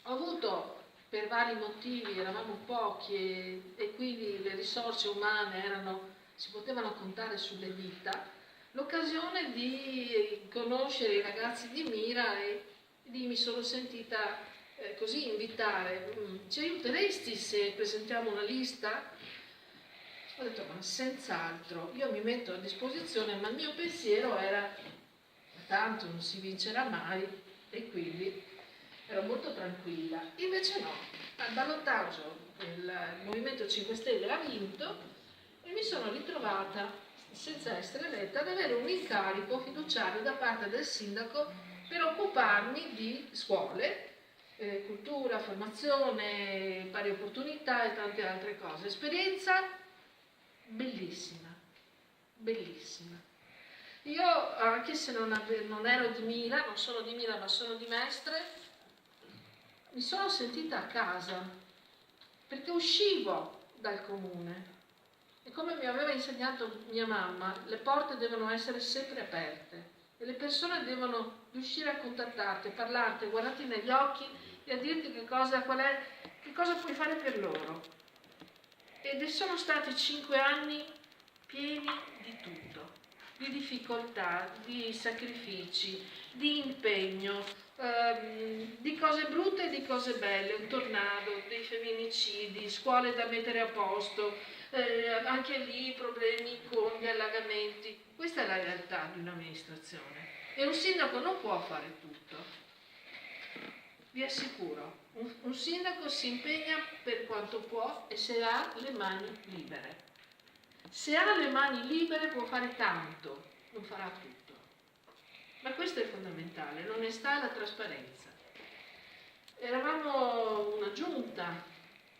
Ho avuto, per vari motivi, eravamo pochi e quindi le risorse umane si potevano contare sulle dita, l'occasione di conoscere i ragazzi di Mira e mi sono sentita così invitare. Ci aiuteresti se presentiamo una lista? Ho detto, ma senz'altro, io mi metto a disposizione, ma il mio pensiero era, tanto non si vincerà mai, e quindi ero molto tranquilla. Invece no, al ballottaggio il Movimento 5 Stelle ha vinto e mi sono ritrovata, senza essere eletta, ad avere un incarico fiduciario da parte del sindaco per occuparmi di scuole, cultura, formazione, pari opportunità e tante altre cose. Esperienza bellissima, bellissima. Io, anche se non ero di Mira, non sono di Mira ma sono di Mestre, mi sono sentita a casa, perché uscivo dal comune. E come mi aveva insegnato mia mamma, le porte devono essere sempre aperte e le persone devono riuscire a contattarti, a parlarti, a guardarti negli occhi e a dirti che cosa puoi fare per loro. Ed sono stati 5 anni pieni di tutto, di difficoltà, di sacrifici, di impegno, di cose brutte e di cose belle, un tornado, dei femminicidi, scuole da mettere a posto, anche lì problemi con gli allagamenti. Questa è la realtà di un'amministrazione e un sindaco non può fare tutto. Vi assicuro, un sindaco si impegna per quanto può e se ha le mani libere. Se ha le mani libere può fare tanto, non farà tutto. Ma questo è fondamentale, l'onestà e la trasparenza. Eravamo una giunta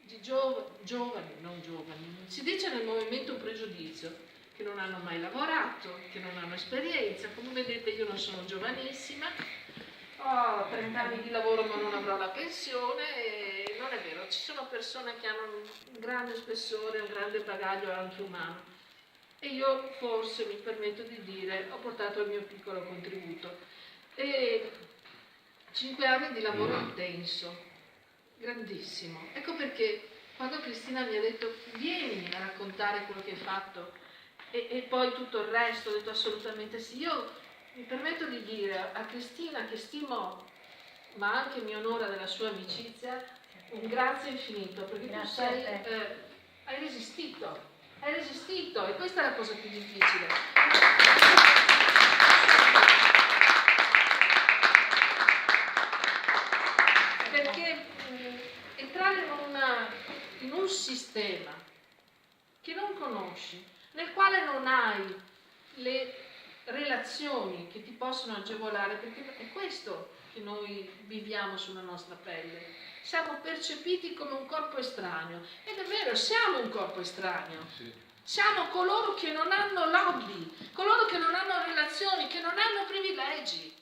di giovani, non giovani, si dice nel movimento un pregiudizio, che non hanno mai lavorato, che non hanno esperienza. Come vedete io non sono giovanissima, ho 30 anni di lavoro ma non avrò la pensione, e non è vero, ci sono persone che hanno un grande spessore, un grande bagaglio anche umano e io forse mi permetto di dire ho portato il mio piccolo contributo. E 5 anni di lavoro intenso, grandissimo. Ecco perché quando Cristina mi ha detto vieni a raccontare quello che hai fatto e poi tutto il resto, ho detto assolutamente sì. Io mi permetto di dire a Cristina, che stimo ma anche mi onora della sua amicizia, un grazie infinito, perché grazie tu hai resistito e questa è la cosa più difficile. Perché entrare in un sistema che non conosci, nel quale non hai le relazioni che ti possono agevolare, perché è questo che noi viviamo sulla nostra pelle. Siamo percepiti come un corpo estraneo, ed è vero, siamo un corpo estraneo. Sì. Siamo coloro che non hanno lobby, coloro che non hanno relazioni, che non hanno privilegi.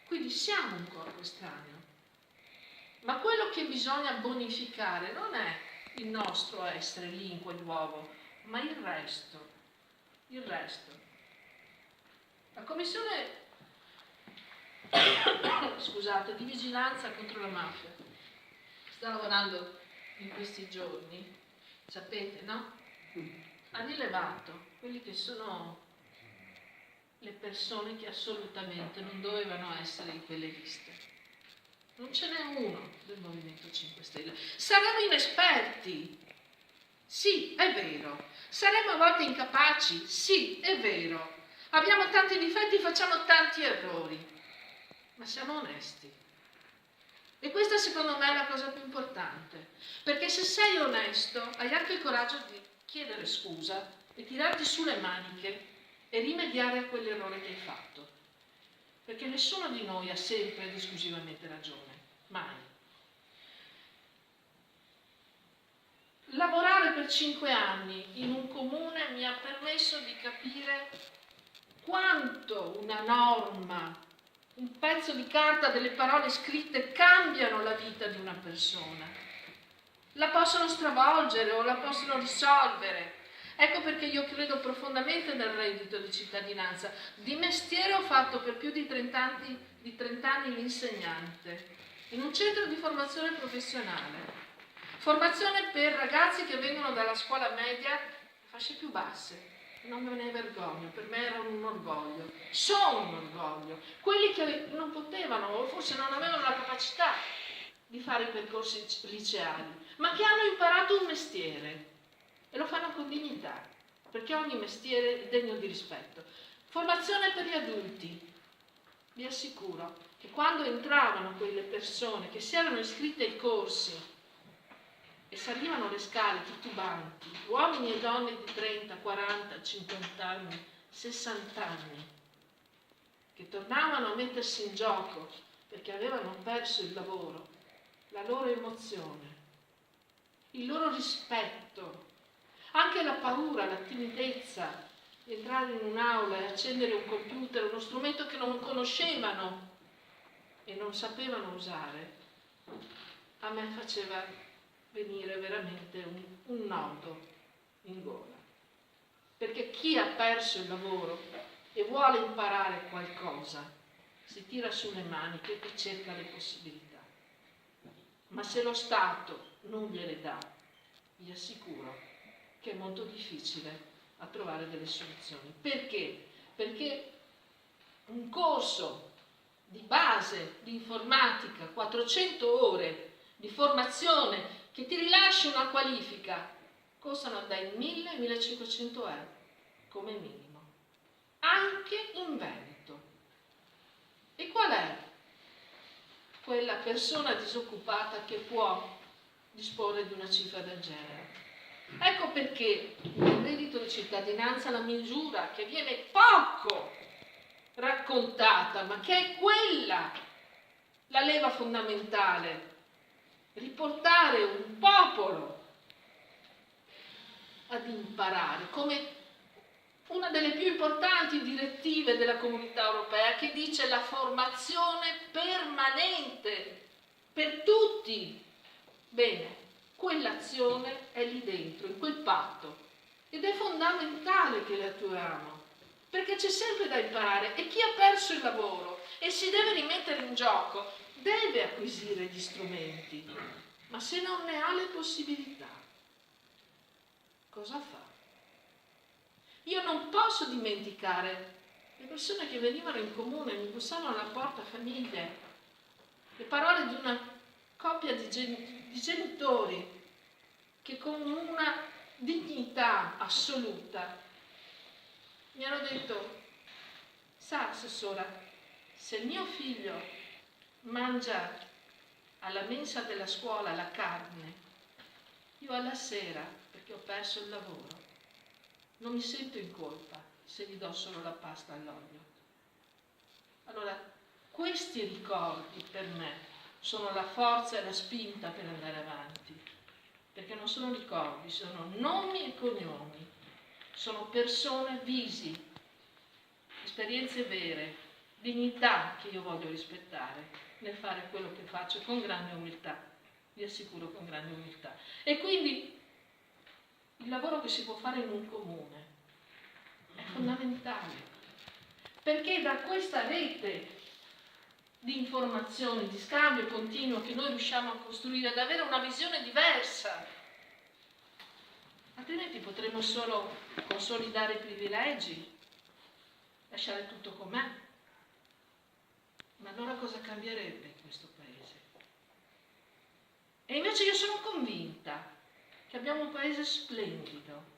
Quindi siamo un corpo estraneo. Ma quello che bisogna bonificare non è il nostro essere lì in quel luogo, ma il resto. Il resto. La commissione scusate, di vigilanza contro la mafia sta lavorando in questi giorni, sapete, no? Ha rilevato quelli che sono le persone che assolutamente non dovevano essere in quelle liste. Non ce n'è uno del Movimento 5 Stelle. Saremo inesperti, sì, è vero. Saremo a volte incapaci, sì, è vero. Abbiamo tanti difetti, facciamo tanti errori, ma siamo onesti. E questa secondo me è la cosa più importante, perché se sei onesto hai anche il coraggio di chiedere scusa e tirarti su le maniche e rimediare a quell'errore che hai fatto. Perché nessuno di noi ha sempre ed esclusivamente ragione, mai. Lavorare per 5 anni in un comune mi ha permesso di capire quanto una norma, un pezzo di carta, delle parole scritte cambiano la vita di una persona. La possono stravolgere o la possono risolvere. Ecco perché io credo profondamente nel reddito di cittadinanza. Di mestiere ho fatto per più di 30 anni l'insegnante in un centro di formazione professionale. Formazione per ragazzi che vengono dalla scuola media, fasce più basse. Non me ne vergogno, per me era un orgoglio. Sono un orgoglio. Quelli che non potevano o forse non avevano la capacità di fare i percorsi liceali, ma che hanno imparato un mestiere e lo fanno con dignità, perché ogni mestiere è degno di rispetto. Formazione per gli adulti. Vi assicuro che quando entravano quelle persone che si erano iscritte ai corsi e salivano le scale titubanti, uomini e donne di 30, 40, 50 anni, 60 anni, che tornavano a mettersi in gioco perché avevano perso il lavoro, la loro emozione, il loro rispetto, anche la paura, la timidezza di entrare in un'aula e accendere un computer, uno strumento che non conoscevano e non sapevano usare, a me faceva venire veramente un nodo in gola. Perché chi ha perso il lavoro e vuole imparare qualcosa si tira sulle maniche e cerca le possibilità. Ma se lo Stato non gliele dà, vi assicuro che è molto difficile a trovare delle soluzioni. Perché? Perché un corso di base di informatica, 400 ore di formazione che ti rilascia una qualifica, costano dai 1.000 ai 1.500 euro, come minimo. Anche in Veneto. E qual è quella persona disoccupata che può disporre di una cifra del genere? Ecco perché il reddito di cittadinanza è la misura che viene poco raccontata, ma che è quella la leva fondamentale. Riportare un popolo ad imparare, come una delle più importanti direttive della Comunità Europea, che dice la formazione permanente per tutti. Bene, quell'azione è lì dentro, in quel patto, ed è fondamentale che la attuiamo, perché c'è sempre da imparare e chi ha perso il lavoro e si deve rimettere in gioco deve acquisire gli strumenti, ma se non ne ha le possibilità, cosa fa? Io non posso dimenticare le persone che venivano in comune, mi bussavano alla porta, famiglie, le parole di una coppia di genitori che con una dignità assoluta mi hanno detto: sa, assessora, se il mio figlio mangia alla mensa della scuola la carne, io alla sera, perché ho perso il lavoro, non mi sento in colpa se gli do solo la pasta all'olio. Allora, questi ricordi per me sono la forza e la spinta per andare avanti, perché non sono ricordi, sono nomi e cognomi, sono persone, visi, esperienze vere, dignità che io voglio rispettare nel fare quello che faccio con grande umiltà, vi assicuro con grande umiltà. E quindi il lavoro che si può fare in un comune è fondamentale, perché da questa rete di informazioni, di scambio continuo che noi riusciamo a costruire, ad avere una visione diversa, altrimenti potremmo solo consolidare i privilegi, lasciare tutto com'è. Ma allora cosa cambierebbe in questo paese? E invece io sono convinta che abbiamo un paese splendido.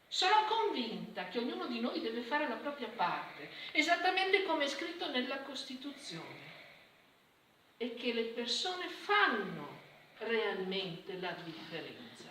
Sono convinta che ognuno di noi deve fare la propria parte, esattamente come è scritto nella Costituzione, e che le persone fanno realmente la differenza.